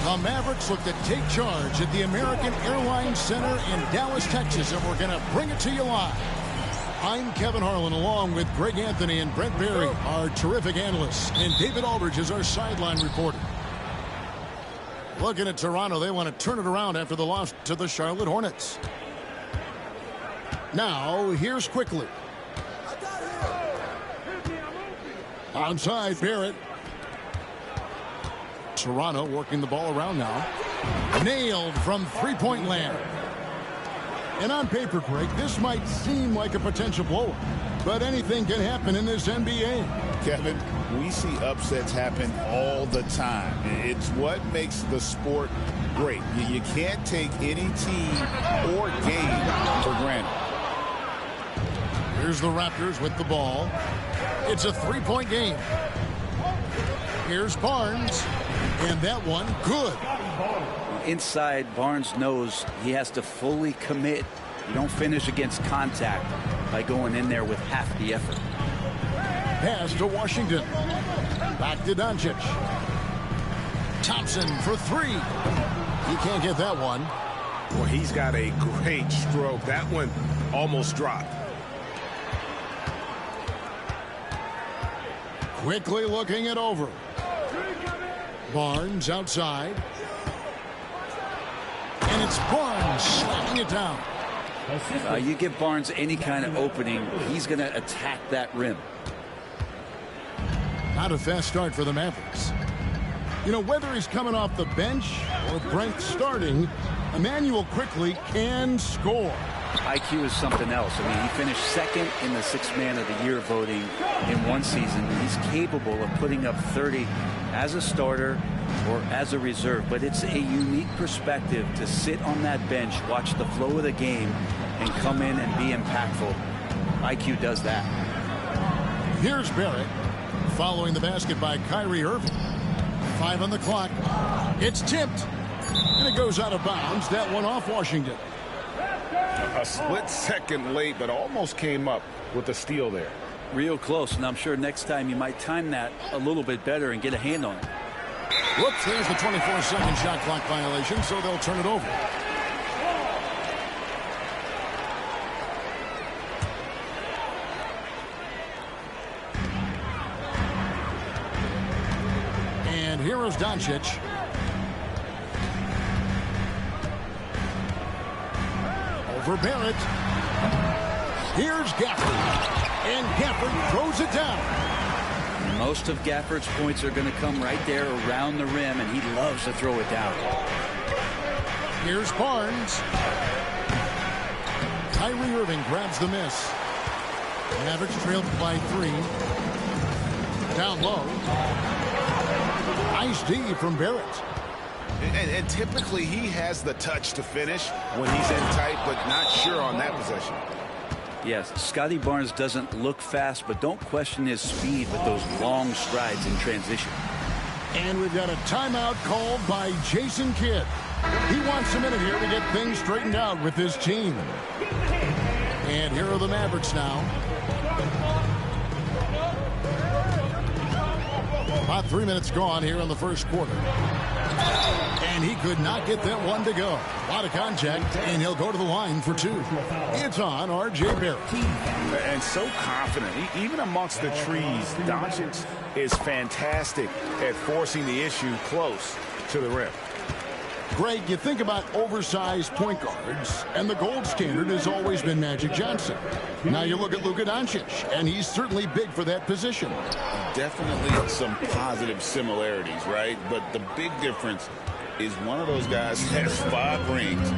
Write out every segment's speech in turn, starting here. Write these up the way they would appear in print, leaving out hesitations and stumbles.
The Mavericks look to take charge at the American Airlines Center in Dallas, Texas, and we're going to bring it to you live. I'm Kevin Harlan, along with Greg Anthony and Brent Berry, our terrific analysts, and David Aldridge is our sideline reporter. Looking at Toronto, they want to turn it around after the loss to the Charlotte Hornets. Now, here's Quickly. Onside, Barrett. Toronto working the ball around now. Nailed from three-point land. And on paper, Craig, this might seem like a potential blowout, but anything can happen in this NBA. Kevin, we see upsets happen all the time. It's what makes the sport great. You can't take any team or game for granted. Here's the Raptors with the ball. It's a three-point game. Here's Barnes. And that one, good. Inside, Barnes knows he has to fully commit. You don't finish against contact by going in there with half the effort. Pass to Washington. Back to Doncic. Thompson for three. He can't get that one. Well, he's got a great stroke. That one almost dropped. Quickly looking it over. Barnes outside. And it's Barnes slapping it down. You give Barnes any kind of opening, he's going to attack that rim. Not a fast start for the Mavericks. You know, whether he's coming off the bench or Brent starting, Emmanuel Quickly can score. IQ is something else. I mean, he finished second in the Sixth Man of the Year voting in one season. He's capable of putting up 30 as a starter or as a reserve, but it's a unique perspective to sit on that bench, watch the flow of the game, and come in and be impactful. IQ does that. Here's Barrett following the basket by Kyrie Irving. 5 on the clock. It's tipped, and it goes out of bounds. That one off Washington. A split second late, but almost came up with a steal there. Real close, and I'm sure next time you might time that a little bit better and get a hand on it. Whoops, there's the 24-second shot clock violation, so they'll turn it over. And here is Doncic. For Barrett. Here's Gafford. And Gafford throws it down. Most of Gafford's points are going to come right there around the rim, and he loves to throw it down. Here's Barnes. Kyrie Irving grabs the miss. Mavericks trailed by 3. Down low. Nice D from Barrett. And typically he has the touch to finish when he's in tight, but not sure on that possession. Yes, Scotty Barnes doesn't look fast, but don't question his speed with those long strides in transition. And we've got a timeout called by Jason Kidd. He wants a minute here to get things straightened out with his team. And here are the Mavericks now. About 3 minutes gone here in the first quarter. And he could not get that one to go. A lot of contact, and he'll go to the line for 2. It's on R.J. Barrett. And so confident. Even amongst the trees, Doncic is fantastic at forcing the issue close to the rim. Greg, you think about oversized point guards, and the gold standard has always been Magic Johnson. Now you look at Luka Doncic, and he's certainly big for that position. Definitely some positive similarities, right? But the big difference is one of those guys has 5 rings,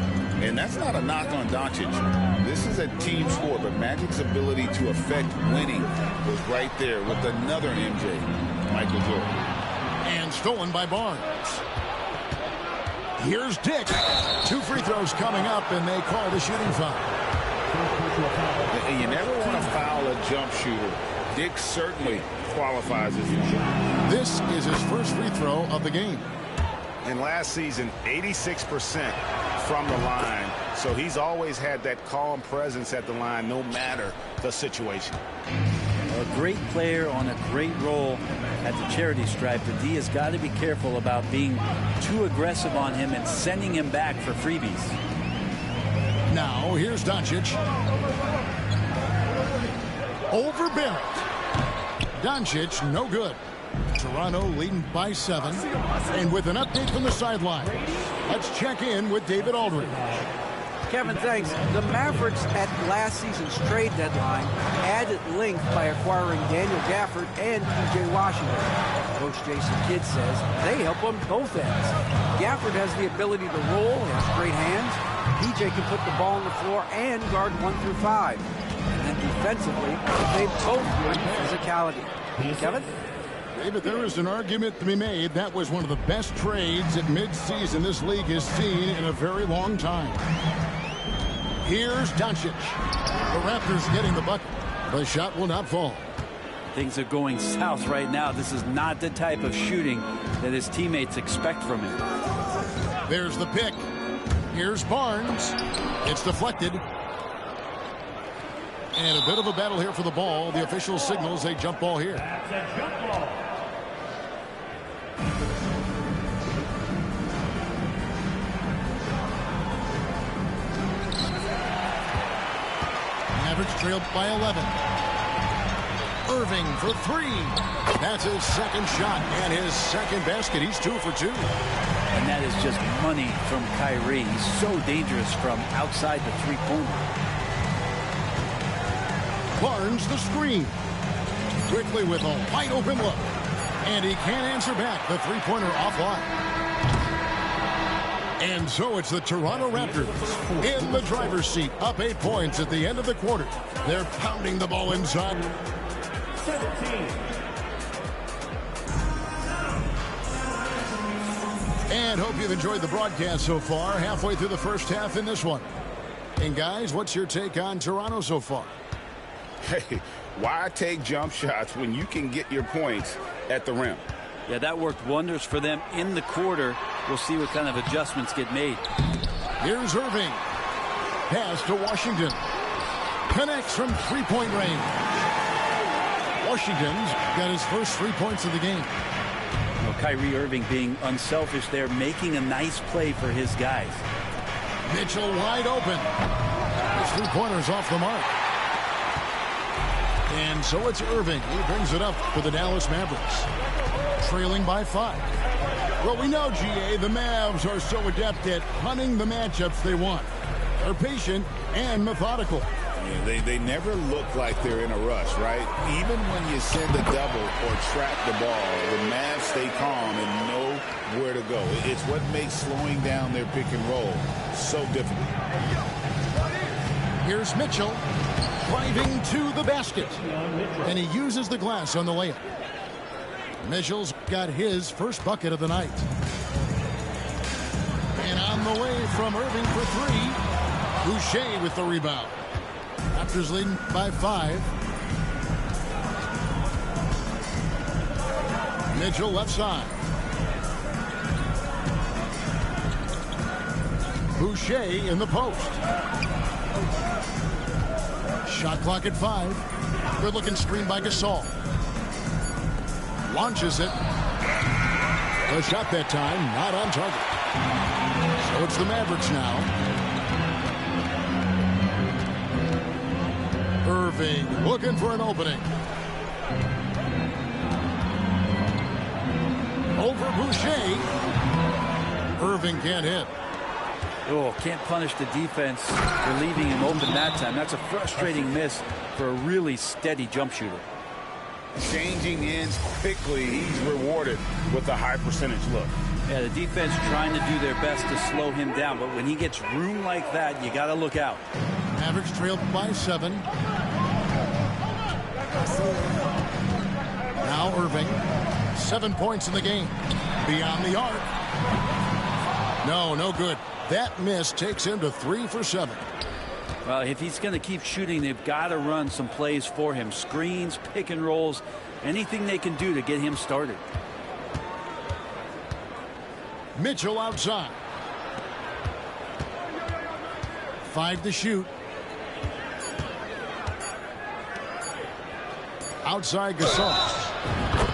and that's not a knock on Doncic. This is a team sport, but Magic's ability to affect winning was right there with another MJ, Michael Jordan. And stolen by Barnes. Here's Dick. 2 free throws coming up, and they call the shooting foul. You never want to foul a jump shooter. Dick certainly qualifies as a shooter. This is his first free throw of the game. And last season, 86% from the line. So he's always had that calm presence at the line, no matter the situation. A great player on a great role at the charity stripe. The D has got to be careful about being too aggressive on him and sending him back for freebies. Now, here's Doncic. Over Barrett. Doncic, no good. Toronto leading by 7. And with an update from the sideline, let's check in with David Aldridge. Kevin, thanks. The Mavericks at last season's trade deadline added length by acquiring Daniel Gafford and P.J. Washington. Coach Jason Kidd says they help on both ends. Gafford has the ability to roll, he has great hands. P.J. can put the ball on the floor and guard 1 through 5. And defensively, they both bring physicality. Kevin? David, there is an argument to be made. That was one of the best trades at midseason this league has seen in a very long time. Here's Doncic. The Raptors getting the bucket. The shot will not fall. Things are going south right now. This is not the type of shooting that his teammates expect from him. There's the pick. Here's Barnes. It's deflected. And a bit of a battle here for the ball. The official signals a jump ball here. That's a jump ball. Mavericks trailed by 11. Irving for 3. That's his second shot and his second basket. He's 2 for 2. And that is just money from Kyrie. He's so dangerous from outside the three-pointer. Barnes the screen. Quickly with a wide open look. And he can't answer back. The three-pointer offline. And so it's the Toronto Raptors in the driver's seat, up 8 points at the end of the quarter. They're pounding the ball inside. 17. And hope you've enjoyed the broadcast so far. Halfway through the first half in this one. And guys, what's your take on Toronto so far? Hey, why take jump shots when you can get your points at the rim? Yeah, that worked wonders for them in the quarter. We'll see what kind of adjustments get made. Here's Irving. Pass to Washington. Connects from three-point range. Washington's got his first 3 points of the game. Well, Kyrie Irving being unselfish there, making a nice play for his guys. Mitchell wide open. His three-pointer's off the mark. And so it's Irving. He brings it up for the Dallas Mavericks. Trailing by 5. Well, we know, GA, the Mavs are so adept at hunting the matchups they want. They're patient and methodical. Yeah, they never look like they're in a rush, right? Even when you send a double or trap the ball, the Mavs stay calm and know where to go. It's what makes slowing down their pick and roll so difficult. Here's Mitchell driving to the basket. And he uses the glass on the layup. Mitchell's got his first bucket of the night. And on the way from Irving for 3. Boucher with the rebound. Raptors leading by 5. Mitchell left side. Boucher in the post. Shot clock at 5. Good looking screen by Gasol. Launches it. The shot that time not on target. So it's the Mavericks now. Irving looking for an opening. Over Boucher. Irving can't hit. Oh, can't punish the defense for leaving him open that time. That's a frustrating miss for a really steady jump shooter. Changing ends quickly. He's rewarded with a high percentage look. Yeah, the defense trying to do their best to slow him down, but when he gets room like that, you got to look out. Mavericks trailed by 7. Now Irving. 7 points in the game. Beyond the arc. No good. That miss takes him to 3 for 7. Well, if he's going to keep shooting, they've got to run some plays for him. Screens, pick and rolls, anything they can do to get him started. Mitchell outside. 5 to shoot. Outside Gasol.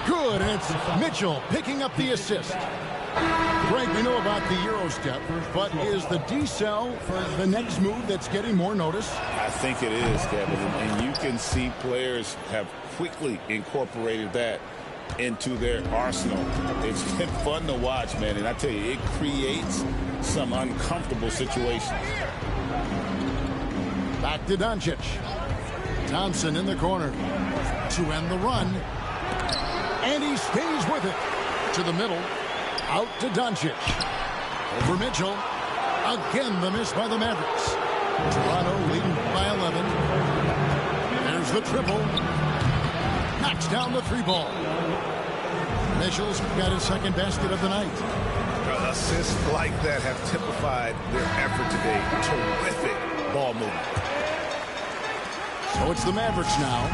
Good, and it's Mitchell picking up the assist. Greg, we know about the Euro step, but is the decel the next move that's getting more notice? I think it is, Kevin, and you can see players have quickly incorporated that into their arsenal. It's been fun to watch, man, and I tell you, it creates some uncomfortable situations. Back to Doncic. Thompson in the corner to end the run, and he stays with it to the middle. Out to Doncic. Over Mitchell. Again, the miss by the Mavericks. Toronto leading by 11. There's the triple. Knocks down the three ball. Mitchell's got his second basket of the night. Assists like that have typified their effort today. Terrific ball movement. So it's the Mavericks now.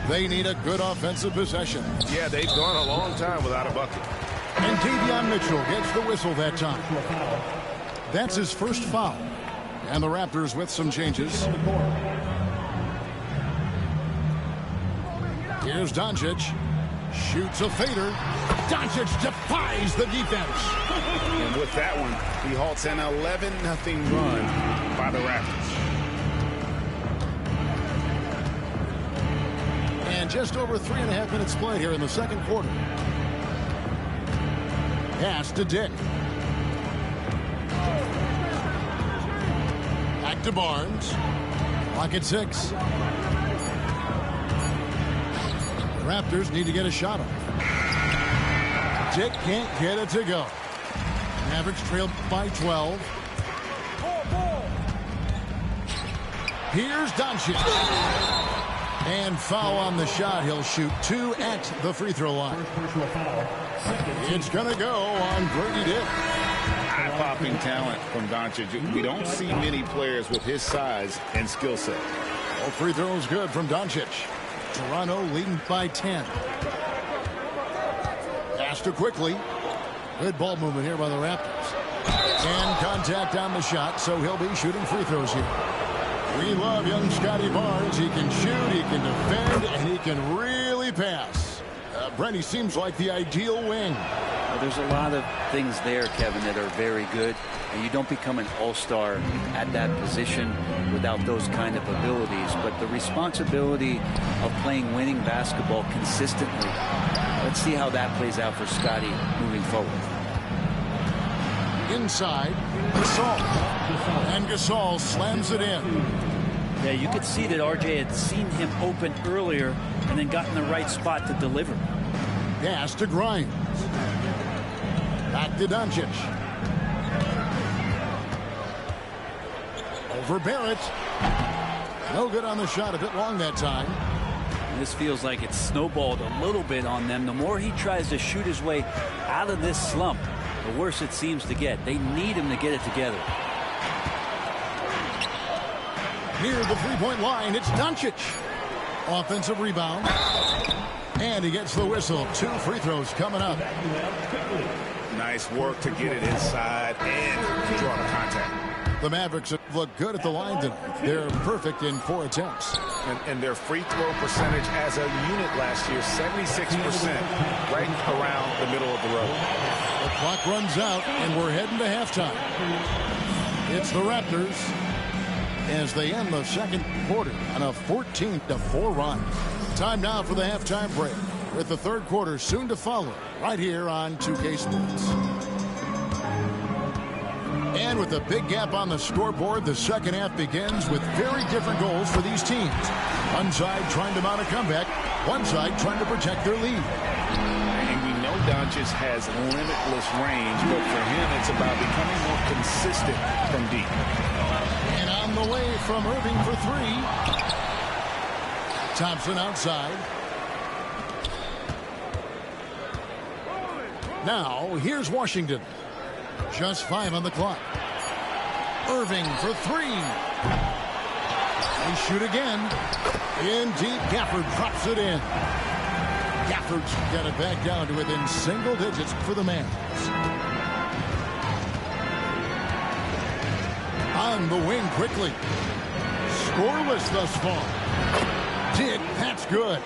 They need a good offensive possession. Yeah, they've gone a long time without a bucket. And Davion Mitchell gets the whistle that time. That's his first foul. And the Raptors with some changes. Here's Doncic. Shoots a fader. Doncic defies the defense. And with that one, he halts an 11-0 run by the Raptors. And just over 3.5 minutes played here in the second quarter. Pass to Dick. Back to Barnes. Clock at 6. The Raptors need to get a shot off. Dick can't get it to go. Mavericks trailed by 12. Here's Doncic. And foul on the shot. He'll shoot 2 at the free throw line. It's going to go on Brady Dick. Eye-popping talent from Doncic. We don't see many players with his size and skill set. All free throws good from Doncic. Toronto leading by 10. Pass to quickly. Good ball movement here by the Raptors. And contact on the shot, so he'll be shooting free throws here. We love young Scotty Barnes. He can shoot, he can defend, and he can really pass. Brent, he seems like the ideal wing. Well, there's a lot of things there, Kevin, that are very good. And you don't become an all-star at that position without those kind of abilities. But the responsibility of playing winning basketball consistently, let's see how that plays out for Scotty moving forward. Inside, Gasol. And Gasol slams it in. Yeah, you could see that RJ had seen him open earlier and then got in the right spot to deliver. Pass to Grimes. Back to Doncic. Over Barrett. No good on the shot, a bit long that time. And this feels like it's snowballed a little bit on them. The more he tries to shoot his way out of this slump, the worse it seems to get. They need him to get it together. Near the three-point line, it's Doncic. Offensive rebound. And he gets the whistle. 2 free throws coming up. Nice work to get it inside and draw the contact. The Mavericks look good at the line tonight. They're perfect in 4 attempts. And their free throw percentage as a unit last year, 76%, right around the middle of the road. The clock runs out, and we're heading to halftime. It's the Raptors as they end the second quarter on a 14-4 run. Time now for the halftime break, with the third quarter soon to follow, right here on 2K Sports. And with a big gap on the scoreboard, the second half begins with very different goals for these teams. One side trying to mount a comeback, one side trying to protect their lead. And we know Doncic has limitless range, but for him, it's about becoming more consistent from deep. And on the way from Irving for 3. Thompson outside. Now, here's Washington. Just 5 on the clock. Irving for 3. They shoot again. In deep, Gafford drops it in. Gafford's got it back down to within single digits for the Mavs. On the wing quickly. Scoreless thus far. Dick, that's good.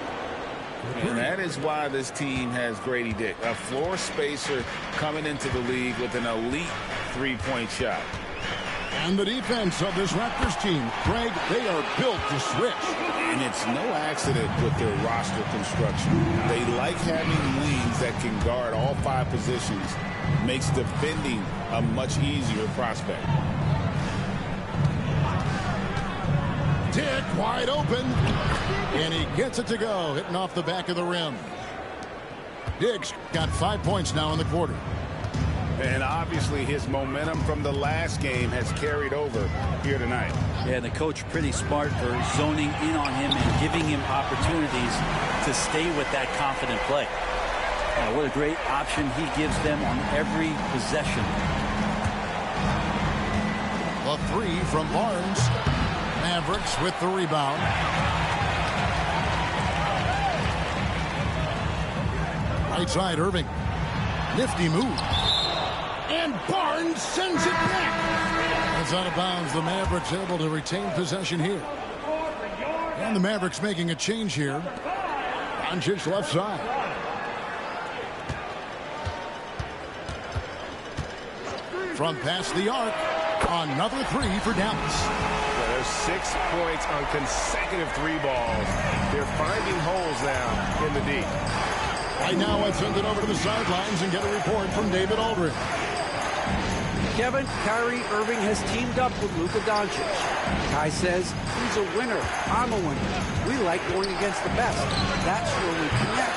And that is why this team has Grady Dick, a floor spacer coming into the league with an elite three-point shot. And the defense of this Raptors team, Greg, they are built to switch. And it's no accident with their roster construction. They like having wings that can guard all 5 positions. Makes defending a much easier prospect. Dick wide open. And he gets it to go, hitting off the back of the rim. Dick's got 5 points now in the quarter. And obviously his momentum from the last game has carried over here tonight. Yeah, the coach pretty smart for zoning in on him and giving him opportunities to stay with that confident play. What a great option he gives them on every possession. A 3 from Barnes. Mavericks with the rebound. Right side, Irving. Nifty move. And Barnes sends it back. It's out of bounds. The Mavericks able to retain possession here. And the Mavericks making a change here. Doncic left side. From past the arc. Another 3 for Dallas. There's 6 points on consecutive 3 balls. They're finding holes now in the D. Right now, let's send it over to the sidelines and get a report from David Aldridge. Kevin, Kyrie Irving has teamed up with Luka Doncic. Kai says he's a winner. I'm a winner. We like going against the best. That's where we connect.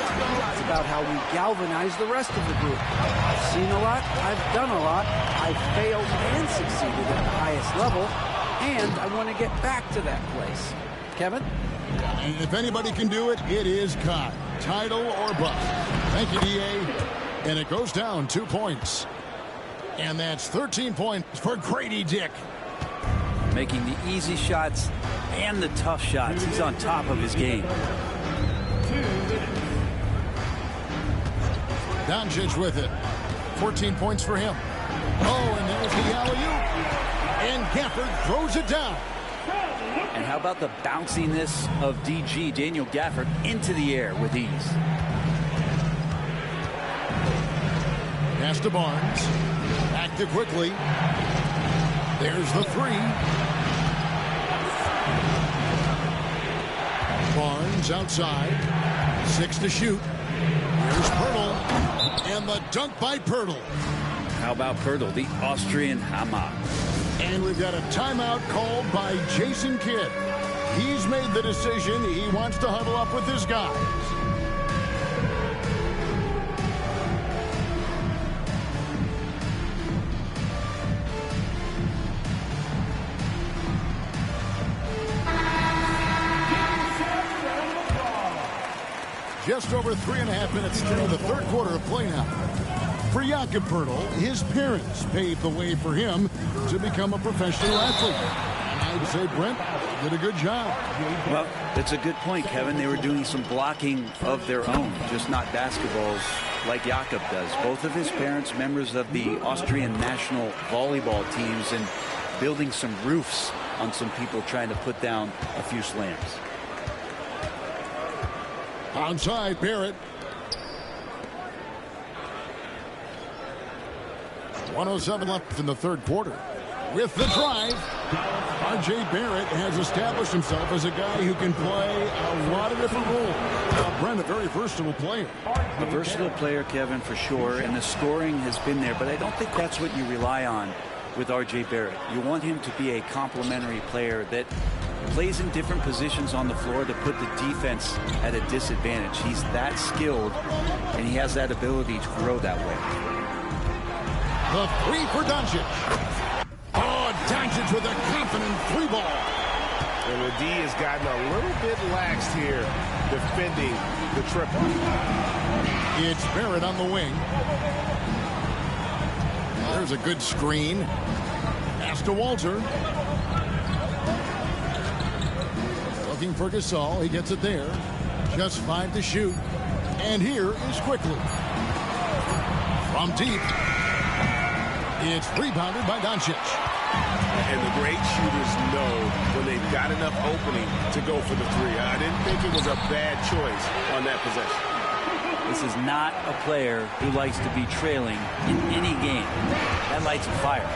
It's about how we galvanize the rest of the group. I've seen a lot. I've done a lot. I've failed and succeeded at the highest level. And I want to get back to that place. Kevin? And if anybody can do it, it is Kai. Title or bust. Thank you, D.A. And it goes down 2 points. And that's 13 points for Grady Dick. Making the easy shots and the tough shots. He's on top of his game. Doncic with it. 14 points for him. Oh, and there's the alley-oop. And Gafford throws it down. And how about the bounciness of DG, Daniel Gafford, into the air with ease. Pass to Barnes. Back to quickly. There's the 3. Barnes outside. 6 to shoot. Here's Pirtle. And the dunk by Pirtle. How about Pirtle, the Austrian Hammer? And we've got a timeout called by Jason Kidd. He's made the decision. He wants to huddle up with his guys. Just over 3.5 minutes into the third quarter of play now. For Jakob Poeltl, his parents paved the way for him to become a professional athlete. And I'd say Brent did a good job. Well, that's a good point, Kevin. They were doing some blocking of their own, just not basketballs like Jakob does. Both of his parents, members of the Austrian national volleyball teams, and building some roofs on some people trying to put down a few slams. Onside, Barrett. 1:07 left in the third quarter. With the drive, R.J. Barrett has established himself as a guy who can play a lot of different roles. Brent, a very versatile player. A versatile player, Kevin, for sure, and the scoring has been there, but I don't think that's what you rely on with R.J. Barrett. You want him to be a complementary player that plays in different positions on the floor to put the defense at a disadvantage. He's that skilled, and he has that ability to grow that way. The 3 for Doncic. Oh, Doncic with a confident 3 ball. And the D has gotten a little bit lax here defending the triple. It's Barrett on the wing. There's a good screen. Pass to Walter. Looking for Gasol. He gets it there. Just 5 to shoot. And here is quickly. From deep. It's rebounded by Doncic. And the great shooters know when they've got enough opening to go for the three. I didn't think it was a bad choice on that possession. This is not a player who likes to be trailing in any game. That lights a fire.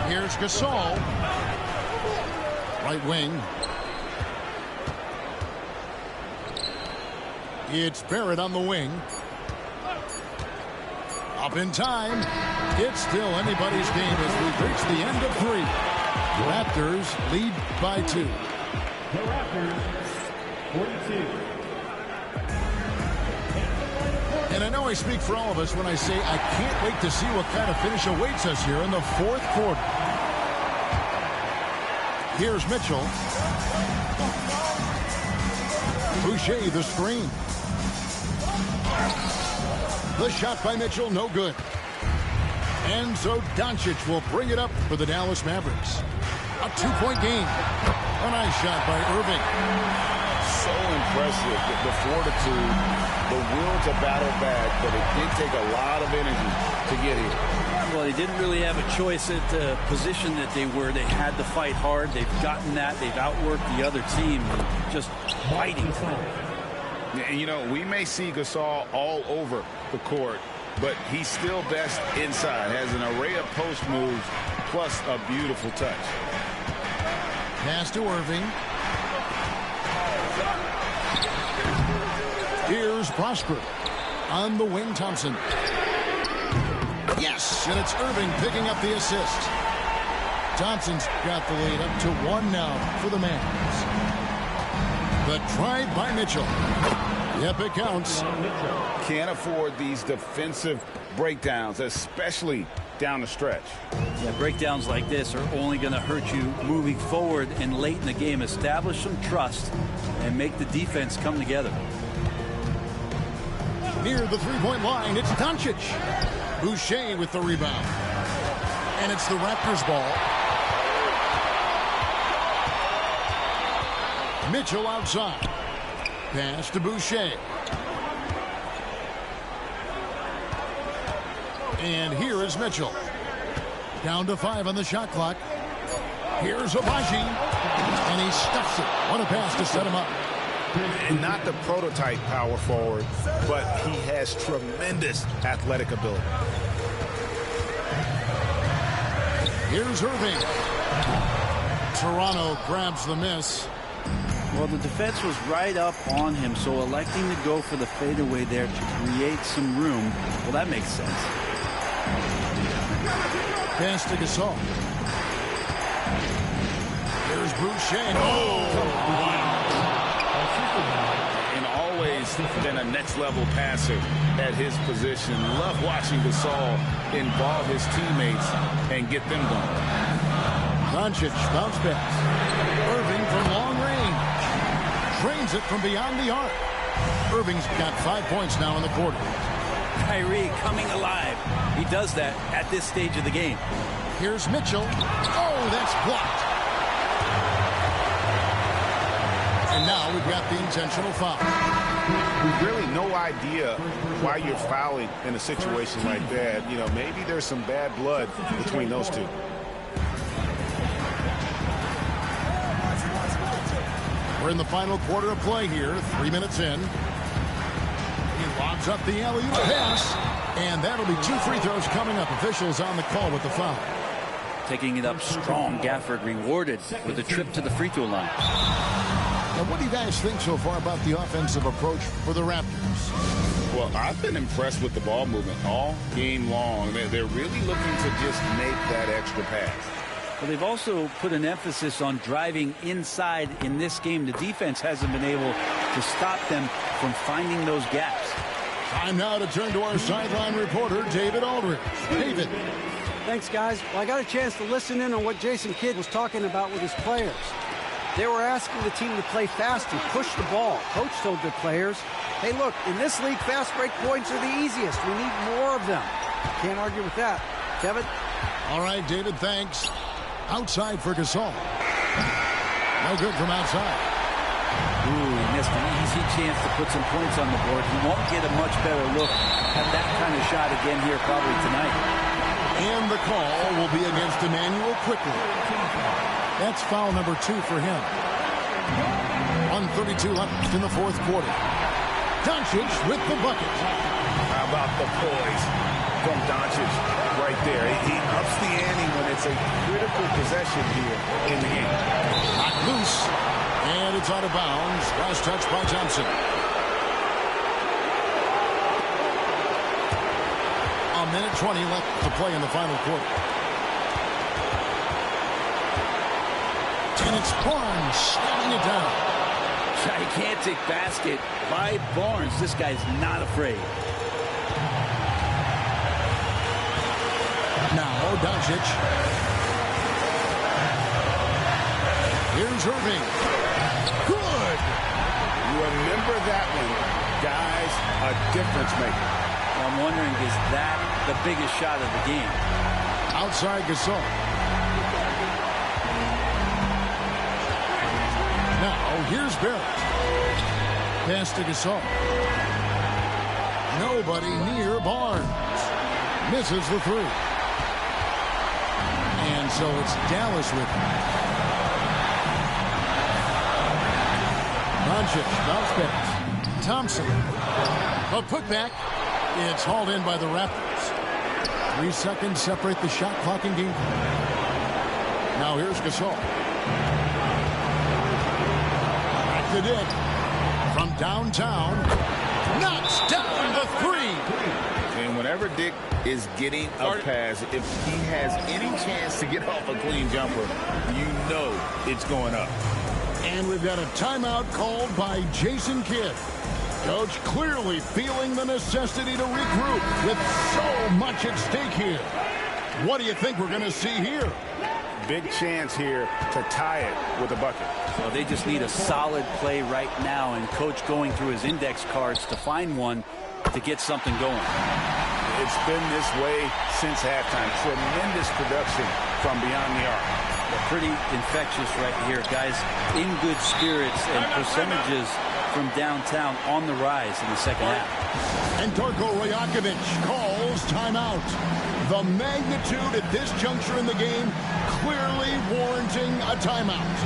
Here's Gasol. Right wing. It's Barrett on the wing. Up in time. It's still anybody's game as we've reached the end of 3. Raptors lead by 2. The Raptors, 42. And I know I speak for all of us when I say I can't wait to see what kind of finish awaits us here in the 4th quarter. Here's Mitchell. Boucher the screen. The shot by Mitchell, no good. And so Doncic will bring it up for the Dallas Mavericks. A 2-point game. A nice shot by Irving. So impressive, the fortitude, the will to battle back, but it did take a lot of energy to get here. Well, they didn't really have a choice at the position that they were. They had to fight hard. They've gotten that. They've outworked the other team, just fighting. And, you know, we may see Gasol all over the court, but he's still best inside. Has an array of post moves, plus a beautiful touch. Pass to Irving. Here's Prosper. On the wing, Thompson. Yes, and it's Irving picking up the assist. Thompson's got the lead up to 1 now for the Mavs. The drive by Mitchell. Yep, it counts. Can't afford these defensive breakdowns, especially down the stretch. Yeah, breakdowns like this are only going to hurt you moving forward and late in the game. Establish some trust and make the defense come together. Near the 3-point line, it's Doncic. Boucher with the rebound. And it's the Raptors ball. Mitchell outside. Pass to Boucher. And here is Mitchell. Down to 5 on the shot clock. Here's Abaji. And he stuffs it. What a pass to set him up. And not the prototype power forward, but he has tremendous athletic ability. Here's Irving. Toronto grabs the miss. Well, the defense was right up on him, so electing to go for the fadeaway there to create some room, well, that makes sense. Pass to Gasol. Here's Boucher. Oh! And always been a next-level passer at his position. Love watching Gasol involve his teammates and get them going. Doncic bounce pass. Irving from long range. Drains it from beyond the arc. Irving's got 5 points now in the quarter. Kyrie coming alive. He does that at this stage of the game. Here's Mitchell. Oh, that's blocked. And now we've got the intentional foul. Really no idea why you're fouling in a situation like that. You know, maybe there's some bad blood between those two. We're in the final quarter of play here, 3 minutes in. He lobs up the alley-oop pass, and that'll be 2 free throws coming up. Officials on the call with the foul. Taking it up strong. Gafford rewarded with a trip to the free throw line. Now, what do you guys think so far about the offensive approach for the Raptors? Well, I've been impressed with the ball movement all game long. They're really looking to just make that extra pass. Well, they've also put an emphasis on driving inside in this game. The defense hasn't been able to stop them from finding those gaps. Time now to turn to our sideline reporter, David Aldridge. David. Thanks, guys. Well, I got a chance to listen in on what Jason Kidd was talking about with his players. They were asking the team to play fast and push the ball. Coach told their players, hey, look, in this league, fast break points are the easiest. We need more of them. Can't argue with that. Kevin? All right, David, thanks. Outside for Gasol. No good from outside. Ooh, he missed an easy chance to put some points on the board. He won't get a much better look at that kind of shot again here probably tonight. And the call will be against Emmanuel quickly. That's foul number 2 for him. 1:32 left in the fourth quarter. Doncic with the bucket. How about the poise from Doncic right there? He ups the ante when it's a critical possession here in the game. Knocked loose, and it's out of bounds. Last touch by Thompson. A minute 20 left to play in the final quarter. And it's Barnes slamming it down. Gigantic basket by Barnes. This guy's not afraid. Now Doncic. Here's Irving. Good. Remember that one, guys, a difference maker. I'm wondering, is that the biggest shot of the game? Outside Gasol. Now here's Barrett. Pass to Gasol. Nobody near Barnes. Misses the 3. And so it's Dallas with him. Doncic, bounce pass. Thompson. A putback. It's hauled in by the Raptors. 3 seconds separate the shot clock and game. Now here's Gasol. Back to Dick. From downtown. Knocks down the 3. And whenever Dick is getting a pass, if he has any chance to get off a clean jumper, you know it's going up. And we've got a timeout called by Jason Kidd. Coach clearly feeling the necessity to regroup with so much at stake here. What do you think we're going to see here? Big chance here to tie it with a bucket. Well, they just need a solid play right now, and Coach going through his index cards to find one to get something going. It's been this way since halftime. Tremendous production from beyond the arc. They're pretty infectious right here. Guys in good spirits and percentages from downtown on the rise in the second half. And Darko Rajakovic calls timeout. The magnitude at this juncture in the game clearly warranting a timeout.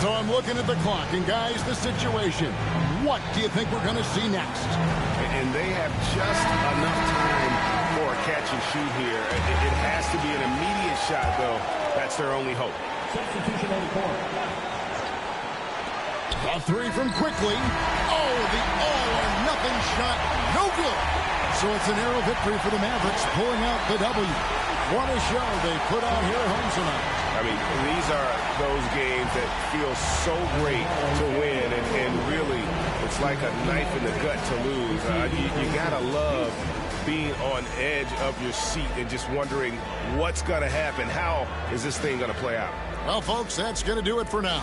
So I'm looking at the clock, and guys, the situation. What do you think we're going to see next? And they have just enough time for a catch and shoot here. It has to be an immediate shot, though. That's their only hope. Substitution on the court. A 3 from Quickly. Oh, the all-or-nothing shot. No good. So it's an arrow victory for the Mavericks, pulling out the W. What a show they put on here at home tonight. I mean, these are those games that feel so great to win, and really, it's like a knife in the gut to lose. You gotta love being on edge of your seat and just wondering what's gonna happen. How is this thing gonna play out? Well, folks, that's going to do it for now.